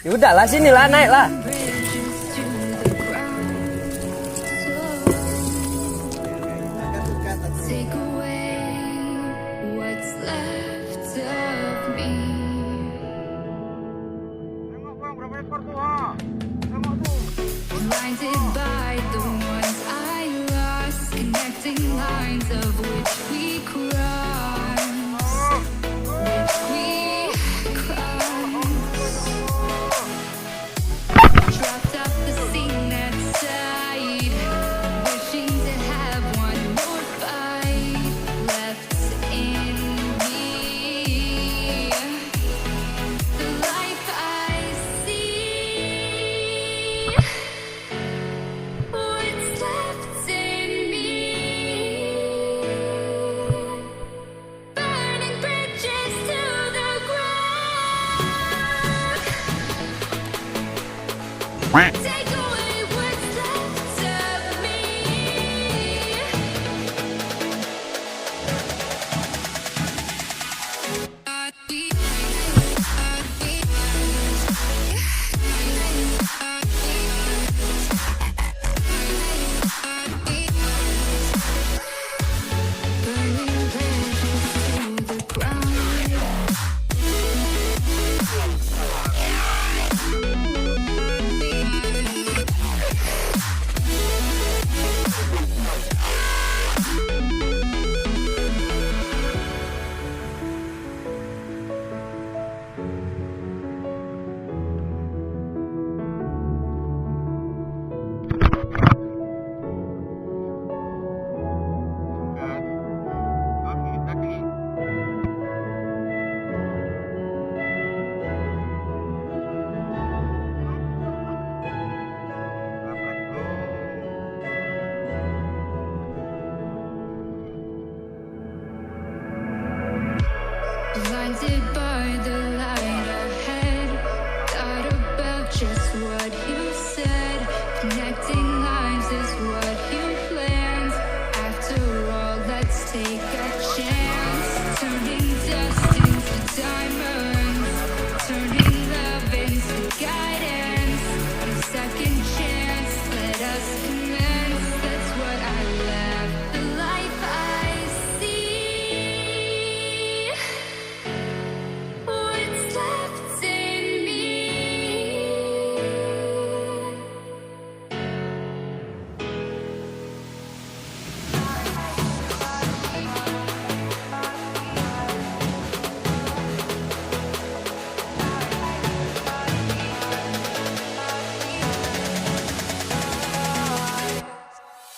Ya udahlah, sini lah, naik lah. Blinded by the light ahead, thought about just what you said. Connecting lines is what you planned. After all, let's take a chance. Turning dust into diamonds, turning love into guidance. A second chance, let us commence. That's what I left. The life I see. What's left in me?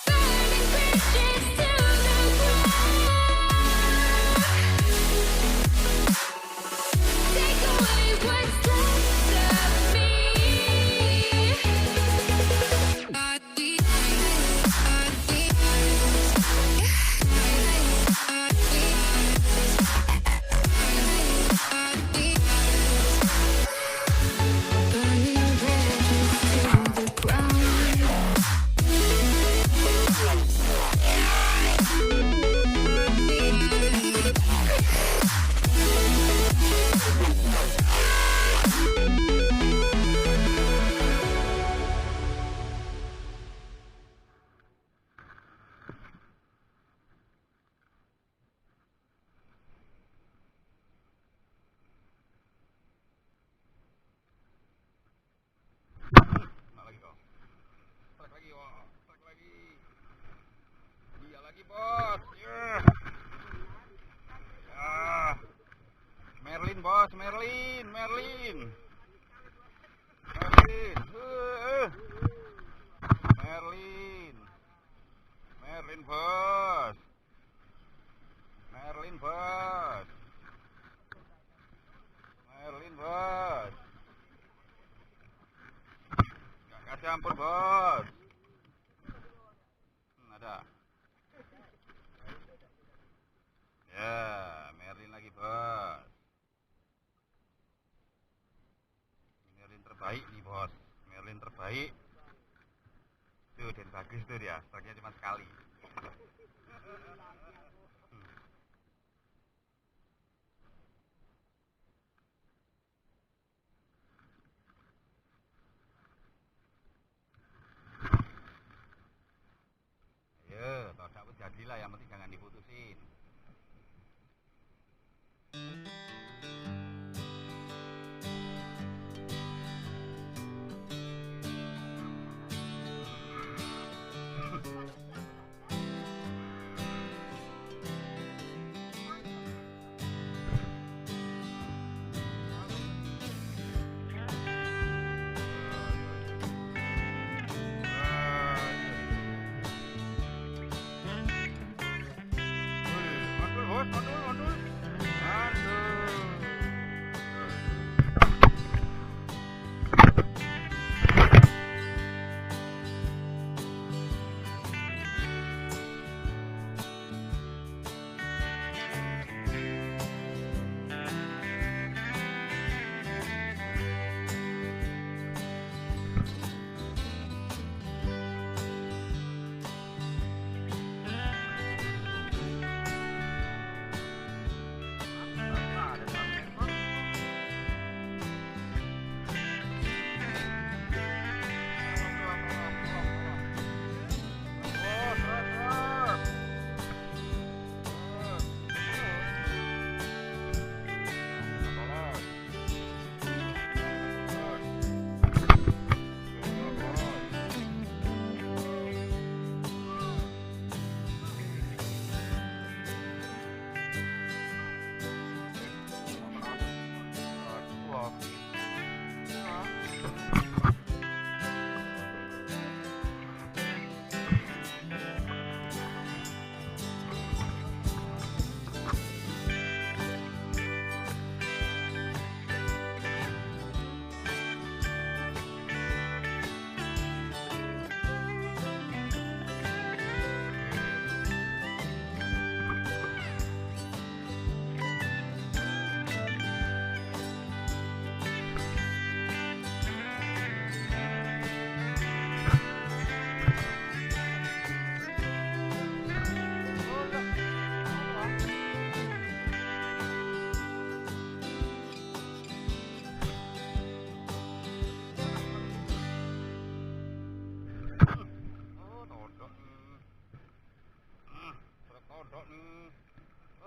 Burning bridges to the ground. Take away what's left of me. Burning bridges to the ground. Nak lagi kau. Strike lagi, wah. Strike lagi. Dia lagi, bos. Ya. Ya. Merlin, bos. Merlin. Merlin. Merlin. Merlin. Merlin, bos. Merlin, bos. Merlin, bos. Gak kasih ampun, bos. Ada. Ya, Merlin lagi, bos. Merlin terbaik nih, bos. Merlin terbaik. Tuh, dan bagus tuh dia. Strike-nya cuma sekali.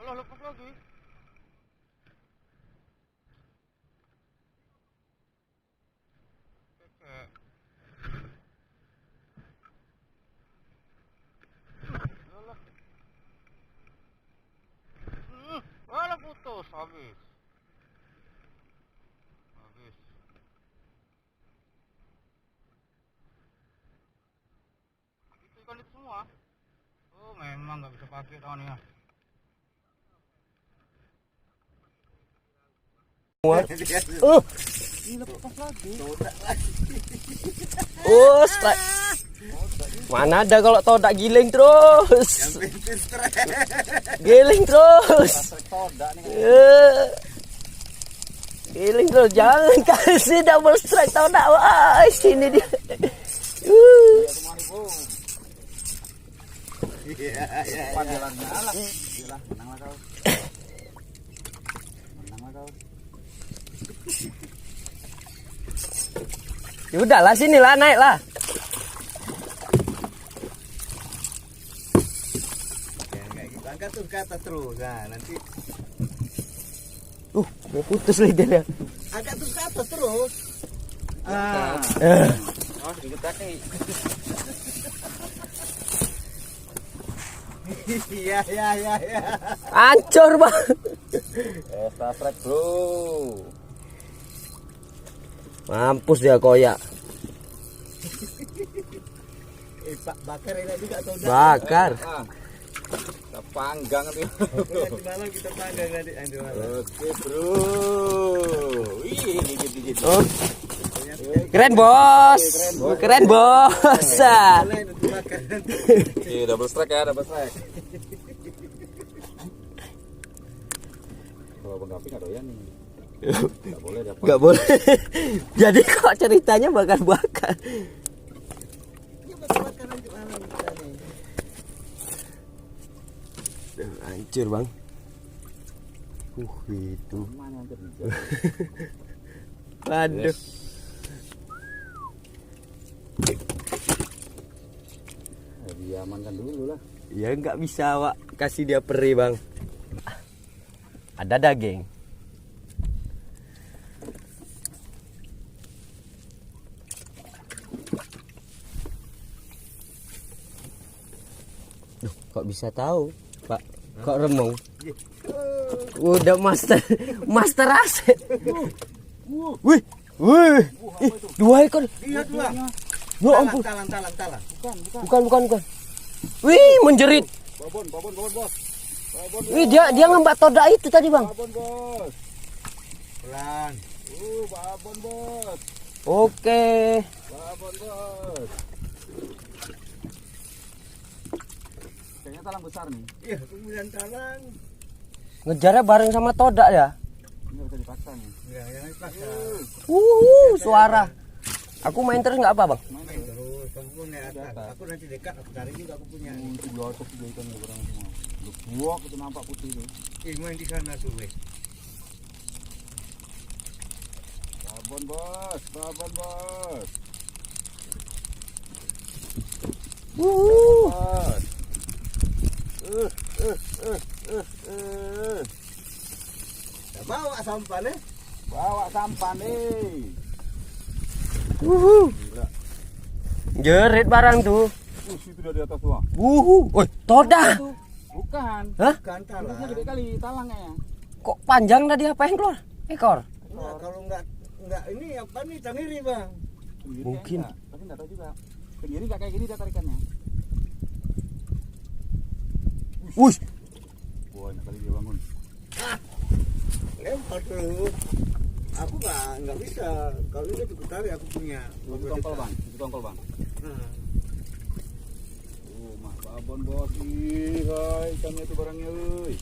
Lepas lagi. Alah putus habis. Itu ikan itu semua. Oh memang nggak bisa pakai tahun ya. Strike. Mana ada kalau todak giling terus. Giling terus. Giling terus, jangan kasih double strike todak. Wah, sini dia. Ya udahlah, sinilah, naiklah. Angkat tuh ke atas terus. Nah, nanti Mau putus lidahnya. angkat tuh ke atas terus. Oh, sedikit kaki. Iya. Hancur, Bang. Extra strike, bro. Mampus dia koyak. Pak bakar ini juga atau udah? Bakar. Kita panggang nanti. Nanti malam kita panggang nanti. Oke, bro. Wih, dikit. Oh. Keren, Bos. Keren, Bos. Double strike ya, double strike. Kalau pendamping ada doyan nih. Enggak boleh dapat. Enggak boleh. Jadi kok ceritanya bakar-bakar. Hancur, Bang. Itu. Waduh. Diamankan dulu lah. Ya nggak bisa, Wak. Kasih dia peri, Bang. Ada daging. Duh, kok bisa tahu, Pak? Kok remong? Udah master aset. Wih. Dua ekor. Iya, dua. Ya ampun. Talang. Bukan. Wih, menjerit. Babon, bos. Wih, dia ngembat todak itu tadi, Bang. Babon, bos. Pelan. Babon, bos. Oke. Babon, bos. Kayaknya talang besar nih. Iya, kemudian talang. Ngejarnya bareng sama todak ya. Ini bisa dipaksa nih. Ya, yang dipaksa. Suara. Aku main terus nggak apa, Bang? Main terus, kamu punya atas. Aku nanti dekat, aku cari juga aku punya. Itu jatuh juga ikan orang semua. Buak itu nampak putih itu. Main di sana tuh, weh. Babon, bos. Bos. Bawa sampan nih. Bawa sampan nih. Jerit barang tuh. Itu udah di atas tuh. Woi, todak. Bukan. Hah? Bukan talang. Gede kali talangnya. Kok panjang tadi apa yang keluar? Ekor. Nah, kalau nggak enggak ini apa nih taniri bang? Kemiri Mungkin. kayaknya enggak, tapi enggak tahu juga. Kemiri enggak kayak gini dia tarikannya. Wush, Banyak kali dia bangun. Lempar terus. Aku nggak bisa. Kalau ini aku tarik aku punya. Itu tongkol bang, itu tongkol bang. Nah, Oh, mak babon bos. Ih, hai, ikannya itu barangnya, euy.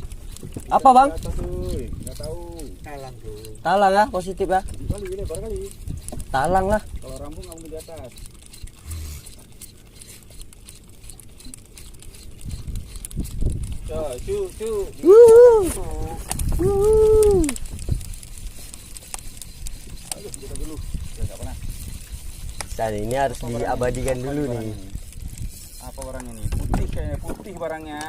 apa bang? Di atas, euy. Enggak tahu. talang tuh. Talang ya, positif ya. Kali lebar kali. Talang lah. Kalau rambung enggak mungkin di atas. Cu. Aduh, kita dulu. Ya enggak pernah. Dan ini harus diabadikan dulu nih. Apa barangnya nih? Putih kayaknya, putih barangnya.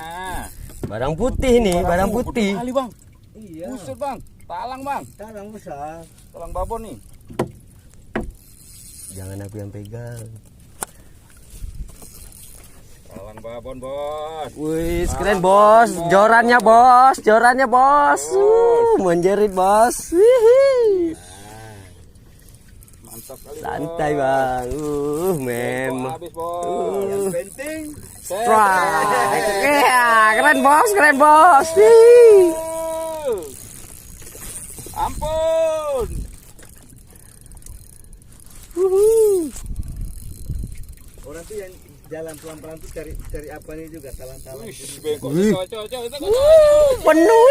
Barang putih nih, barang putih. Kali bang. Iya. Buset bang. Talang bang. Talang besar. Talang babon nih. Jangan aku yang pegang. Talang babon bos. Wih, keren bos. Jorannya bos, jorannya bos. Menjerit bos. Wih. Mantap kali. Santai bos. bang. Bos, Memang. habis bos. Yang penting Strike. Ya, keren bos, keren bos. Wih. Ampun. orang tuh yang jalan pelan-pelan tuh cari apa nih juga talang-talang. Wih, bengkok. Wih. Cocok. Penuh.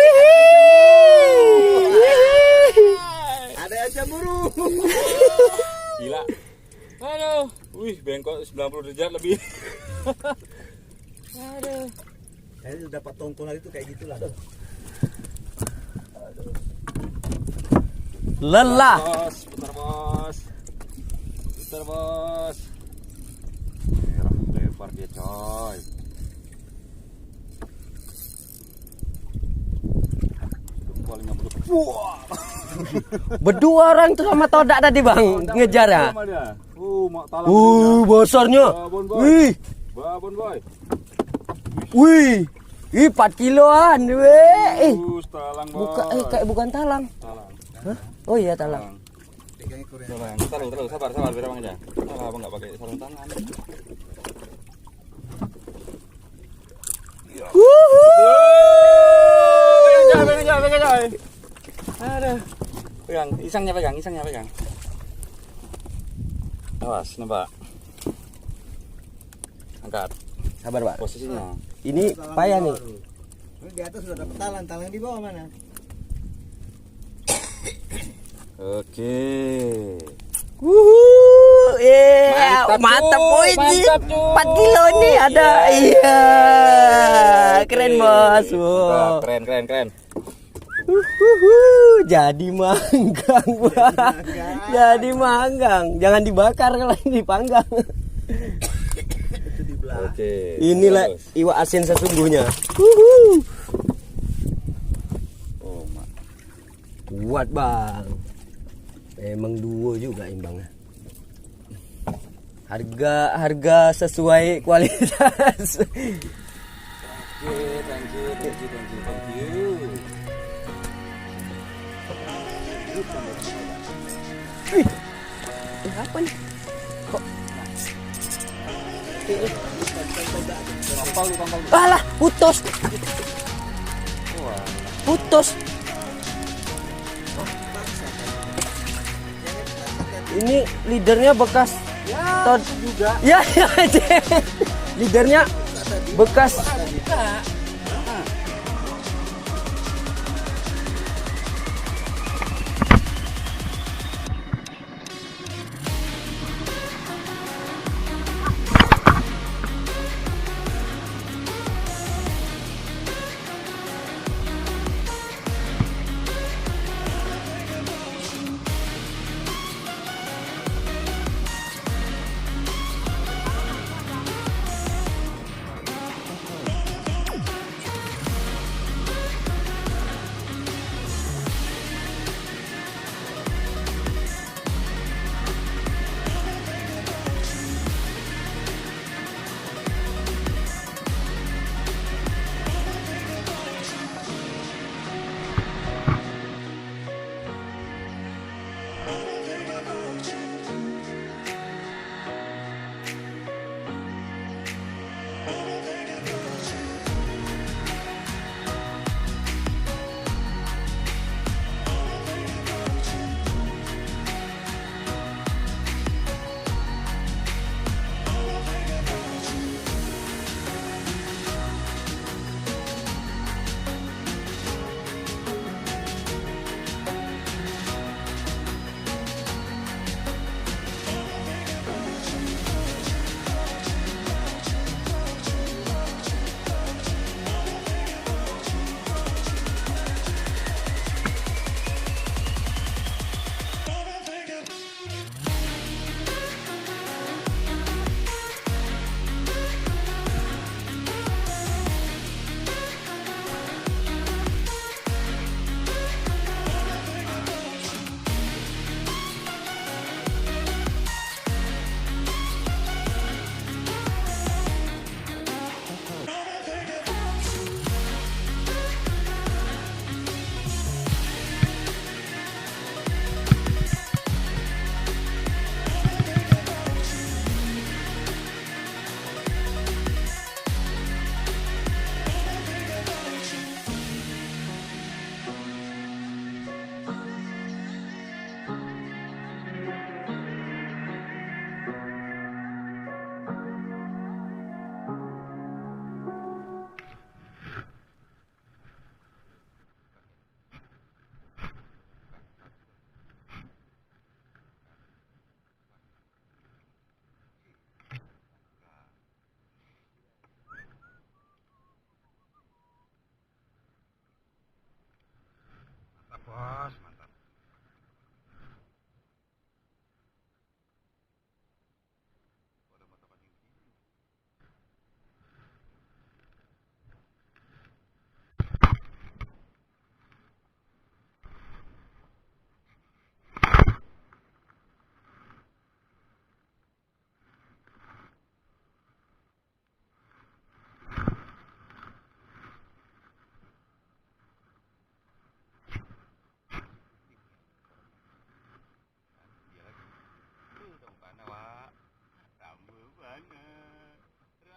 Ada yang cemburu. Gila. Aduh. Wih, bengkok 90 derajat lebih. Aduh. Saya sudah dapat tongkol itu kayak gitulah. Lelah. Bos, putar bos. Putar bos. Merah lebar dia coy. Palingnya betul. Wah. Berdua orang tuh sama Todak tadi bang, ngejar ya. Sama dia. Mak talang. Besarnya. Babon boy. Wih, Babon boy. wih. Ih, 4 kiloan, weh. Talang boy. Kayak bukan talang. Talang. Hah? Oh iya talang. Pegangnya kurang. Talang. Sabar, biar abang aja. Salah abang nggak pakai sarung tangan. Pegang aja. Aduh. Pegang, isangnya pegang. Awas, nampak. Angkat Sabar pak. posisinya. Ini payah nih. Ini di atas sudah dapat talang di bawah mana? Oke. Mantap Cu. boy. Mantap, Cu. 4 kilo nih ada. Iya. Keren bos. Wow. Keren. Jadi manggang bang. Jadi manggang. Jangan dibakar kalau ini dipanggang. Itu di belah. Oke. Inilah bagus. iwak asin sesungguhnya. Oh, mak. Kuat bang. Emang duo juga imbangnya. Harga sesuai kualitas. Thank you. Apa nih? Kok? Tampal. Alah, putus. Wah. Putus. Ini leadernya bekas. Ya, juga. Ya. Leadernya bekas.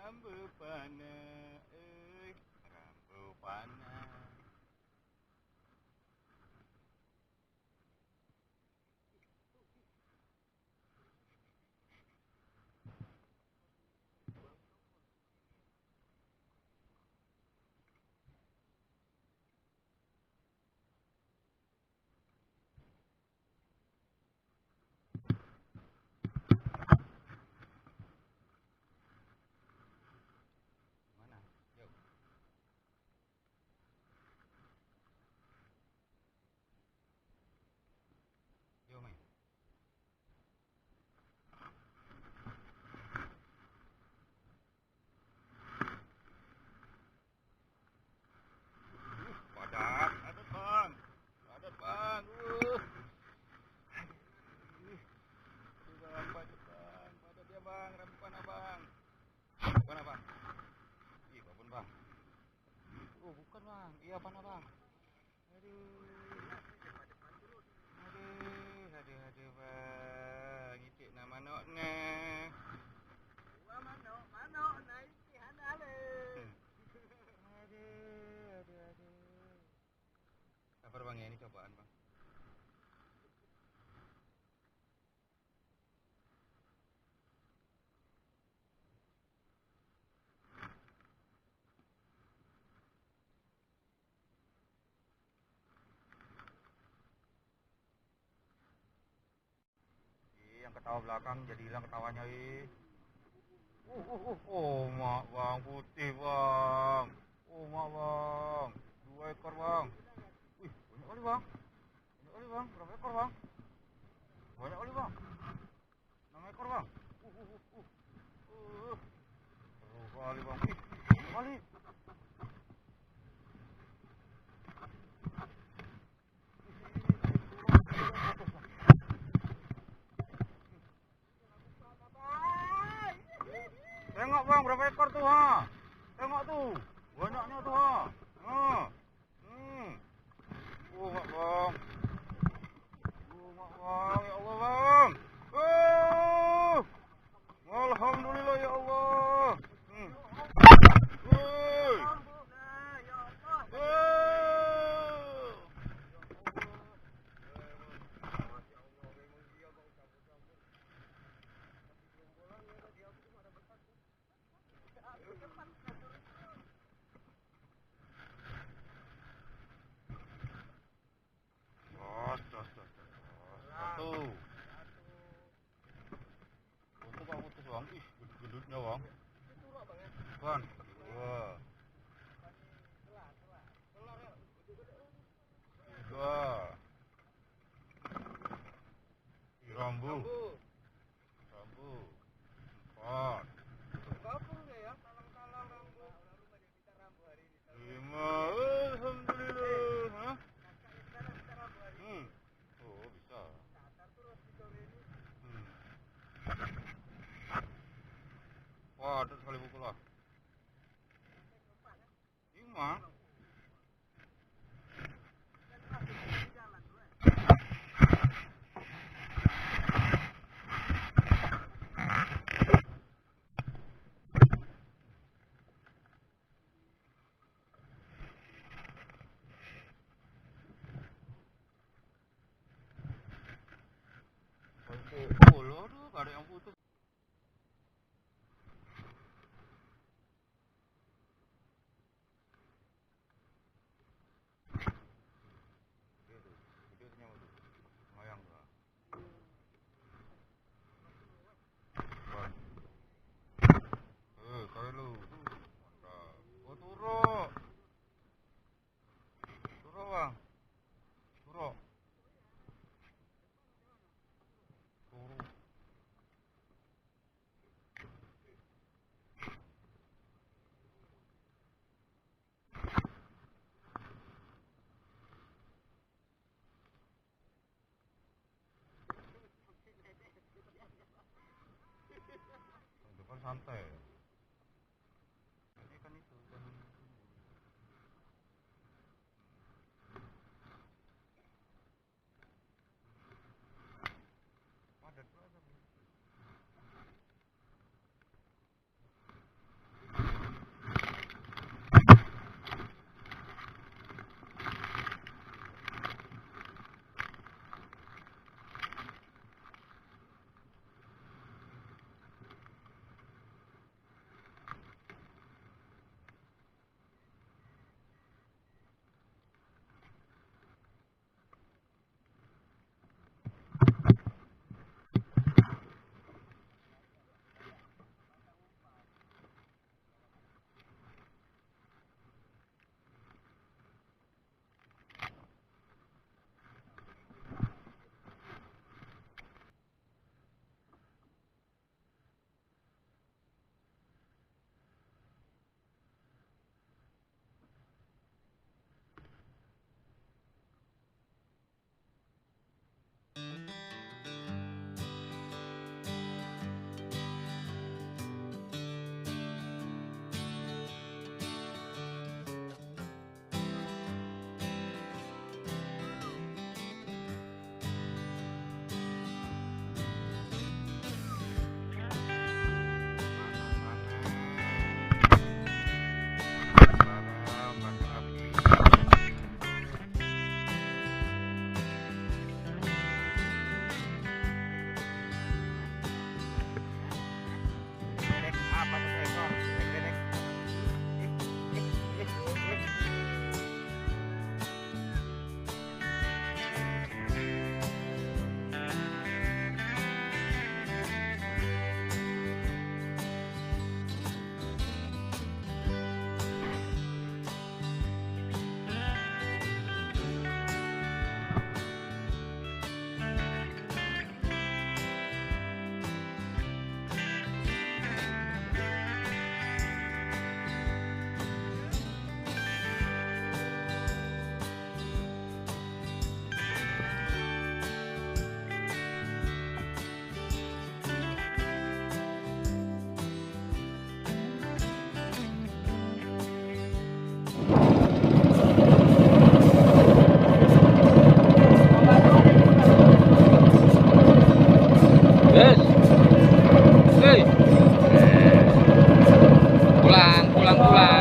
Rambu pana, rambu pana. Mana? Yuk. Yuk, Mai. Padat, bang. Padat, bang. Bang, padat, bang. Padat dia, bang. Rambukan, abang. Rambukan, abang. Ih, babon, bang. Oh, bukan, bang. Iya, panah, bang. Aduh. Aduh, bang. Itik na manokna. Manok naik hana Aduh. Sabar, bang, ya, ini cobaan, bang. Yang ketawa belakang jadi hilang ketawanya, oh, mak, bang, putih, bang. Oh, mak, bang. 2 ekor, bang. Wih, banyak kali, bang. Banyak kali, bang. Berapa ekor, bang? Banyak kali, bang. 6 ekor, bang. Seru kali, bang. Wih, banyak kali. Tengok, bang, berapa ekor tuh, ha? Tengok tuh. Banyaknya tuh, ha. Oh, mak, bang. Oh, mak, bang. Ya Allah, bang. Oh, alhamdulillah, ya Allah. Woi. Satu. Untuk bang, putus, bang. Ih, gendut-gendutnya, bang. Bang. 2. 3. Rambu. 4. 5. Alhamdulillah. Oh, bisa. Wah, ada sekali pukul lah. 5. Oh, loh, gak ada yang putus. Mayang tuh. Kali lu. Oh, turo. Turo, bang. Turo. Turo. Depan santai. Ini kan itu kan. Padat banget. Pulang.